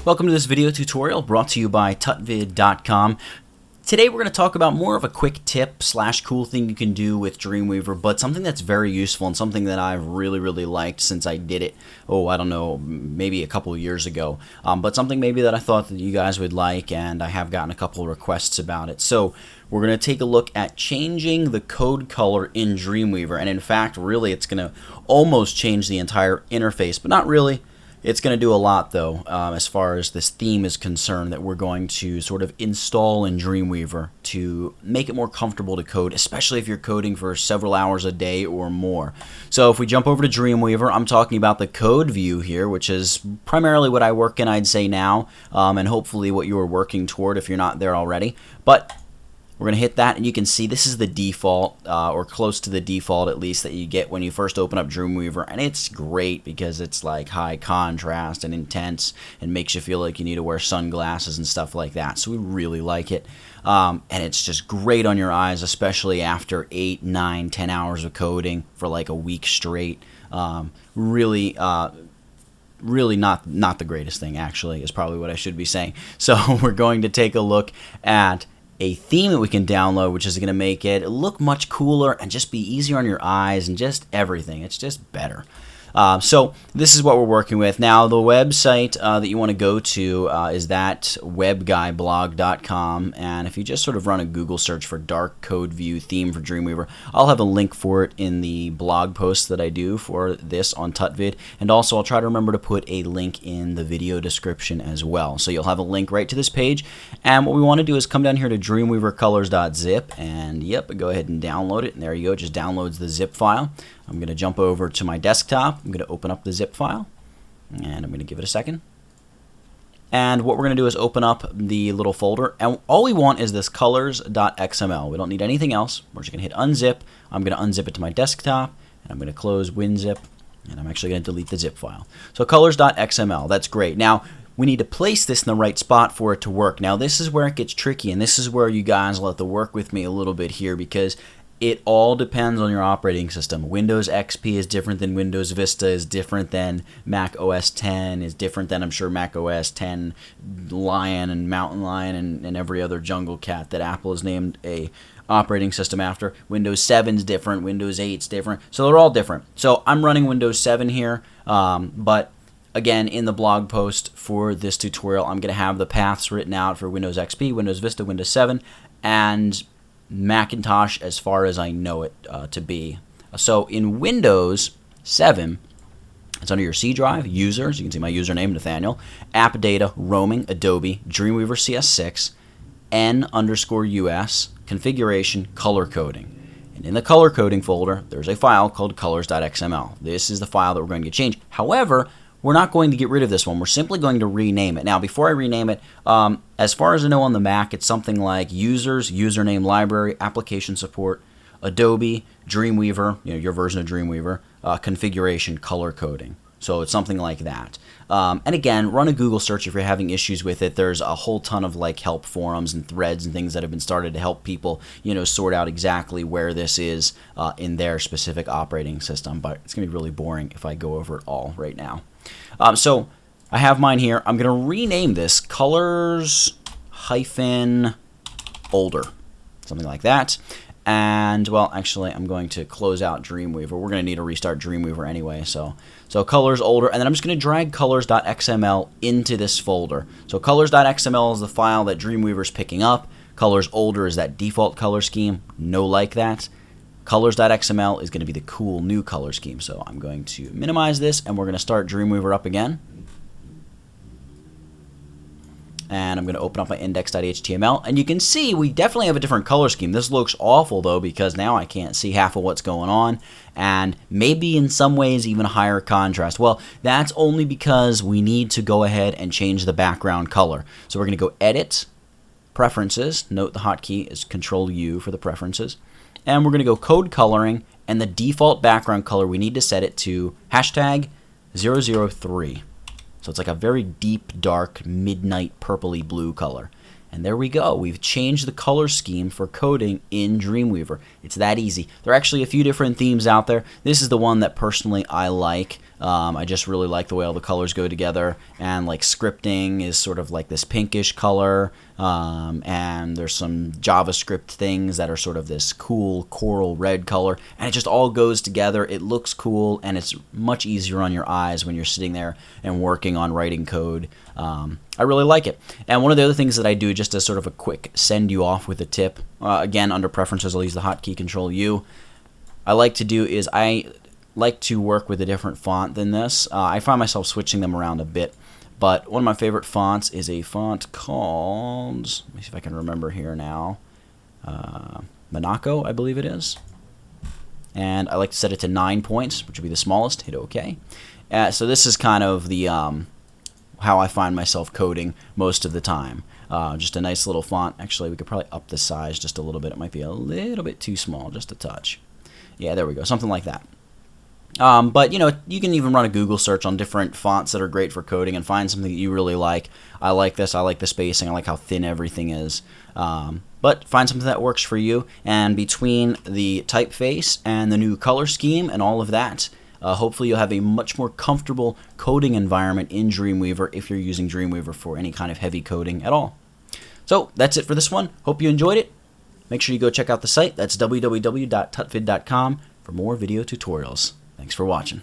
Welcome to this video tutorial brought to you by tutvid.com. Today we're going to talk about more of a quick tip / cool thing you can do with Dreamweaver, but something that's very useful and something that I've really liked since I did it, I don't know, maybe a couple of years ago. But something maybe that I thought that you guys would like, and I have gotten a couple of requests about it. So we're going to take a look at changing the code color in Dreamweaver, and in fact, really it's going to almost change the entire interface, but not really. It's going to do a lot, though, as far as this theme is concerned that we're going to sort of install in Dreamweaver to make it more comfortable to code, especially if you're coding for several hours a day or more. So if we jump over to Dreamweaver, I'm talking about the code view here, which is primarily what I work in, I'd say now, and hopefully what you are working toward if you're not there already. But we're going to hit that, and you can see this is the default, or close to the default at least, that you get when you first open up Dreamweaver. And it's great because it's like high contrast and intense and makes you feel like you need to wear sunglasses and stuff like that. So we really like it. And it's just great on your eyes, especially after 8, 9, 10 hours of coding for like a week straight. Really not the greatest thing, actually, is probably what I should be saying. So we're going to take a look at a theme that we can download, which is going to make it look much cooler and just be easier on your eyes and just everything. It's just better. So this is what we're working with. Now, the website that you want to go to is that webguyblog.com, and if you just sort of run a Google search for dark code view theme for Dreamweaver, I'll have a link for it in the blog post that I do for this on Tutvid, and also I'll try to remember to put a link in the video description as well. So you'll have a link right to this page, and what we want to do is come down here to dreamweavercolors.zip, and yep, go ahead and download it, and there you go, it just downloads the zip file. I'm going to jump over to my desktop. I'm going to open up the zip file, and I'm going to give it a second. And what we're going to do is open up the little folder, and all we want is this colors.xml. We don't need anything else. We're just going to hit unzip. I'm going to unzip it to my desktop, and I'm going to close WinZip, and I'm actually going to delete the zip file. So colors.xml, that's great. Now, we need to place this in the right spot for it to work. Now, this is where it gets tricky, and this is where you guys will have to work with me a little bit here, because it all depends on your operating system. Windows XP is different than Windows Vista, is different than Mac OS 10, is different than, I'm sure, Mac OS 10 Lion and Mountain Lion and every other jungle cat that Apple has named a operating system after. Windows 7 is different, Windows 8 is different, so they're all different. So I'm running Windows 7 here, but again, in the blog post for this tutorial, I'm going to have the paths written out for Windows XP, Windows Vista, Windows 7, and Macintosh as far as I know it to be. So in Windows 7, it's under your C drive, users, you can see my username, Nathaniel, app data, roaming, Adobe, Dreamweaver CS6, N_US, configuration, color coding. And in the color coding folder, there's a file called colors.xml. This is the file that we're going to change. However, we're not going to get rid of this one. We're simply going to rename it. Now, before I rename it, as far as I know on the Mac, it's something like users, username library, application support, Adobe, Dreamweaver, your version of Dreamweaver, configuration, color coding. So it's something like that. And again, run a Google search if you're having issues with it. There's a whole ton of like help forums and threads and things that have been started to help people, sort out exactly where this is in their specific operating system. But it's going to be really boring if I go over it all right now. So I have mine here. I'm going to rename this colors-older, something like that. And, well, actually, I'm going to close out Dreamweaver. We're going to need to restart Dreamweaver anyway. So colors older, and then I'm just going to drag colors.xml into this folder. So colors.xml is the file that Dreamweaver's picking up. Colors older is that default color scheme. No like that. Colors.xml is going to be the cool new color scheme. So I'm going to minimize this, and we're going to start Dreamweaver up again. And I'm going to open up my index.html, and you can see we definitely have a different color scheme. This looks awful, though, because now I can't see half of what's going on, and maybe in some ways even higher contrast. Well, that's only because we need to go ahead and change the background color. So we're going to go Edit, Preferences. Note the hotkey is Control-U for the preferences. And we're going to go Code Coloring, and the default background color, we need to set it to #003. So it's like a very deep, dark, midnight, purpley blue color. And there we go. We've changed the color scheme for coding in Dreamweaver. It's that easy. There are actually a few different themes out there. This is the one that personally I like. I just really like the way all the colors go together, and like scripting is sort of like this pinkish color, and there's some JavaScript things that are sort of this cool coral red color, and it just all goes together. It looks cool, and it's much easier on your eyes when you're sitting there and working on writing code. I really like it. And one of the other things that I do, just as sort of a quick send you off with a tip, again, under preferences, I'll use the hotkey Control U. I like to do is I like to work with a different font than this. I find myself switching them around a bit, but one of my favorite fonts is a font called, let me see if I can remember here now, Monaco, I believe it is. And I like to set it to 9 points, which would be the smallest. Hit OK. So this is kind of the how I find myself coding most of the time. Just a nice little font. Actually, we could probably up the size just a little bit. It might be a little bit too small, just a touch. Yeah, there we go, something like that. But you know, you can even run a Google search on different fonts that are great for coding and find something that you really like. I like this. I like the spacing. I like how thin everything is. But find something that works for you. And between the typeface and the new color scheme and all of that, hopefully you'll have a much more comfortable coding environment in Dreamweaver if you're using Dreamweaver for any kind of heavy coding at all. So that's it for this one. Hope you enjoyed it. Make sure you go check out the site. That's www.tutvid.com for more video tutorials. Thanks for watching.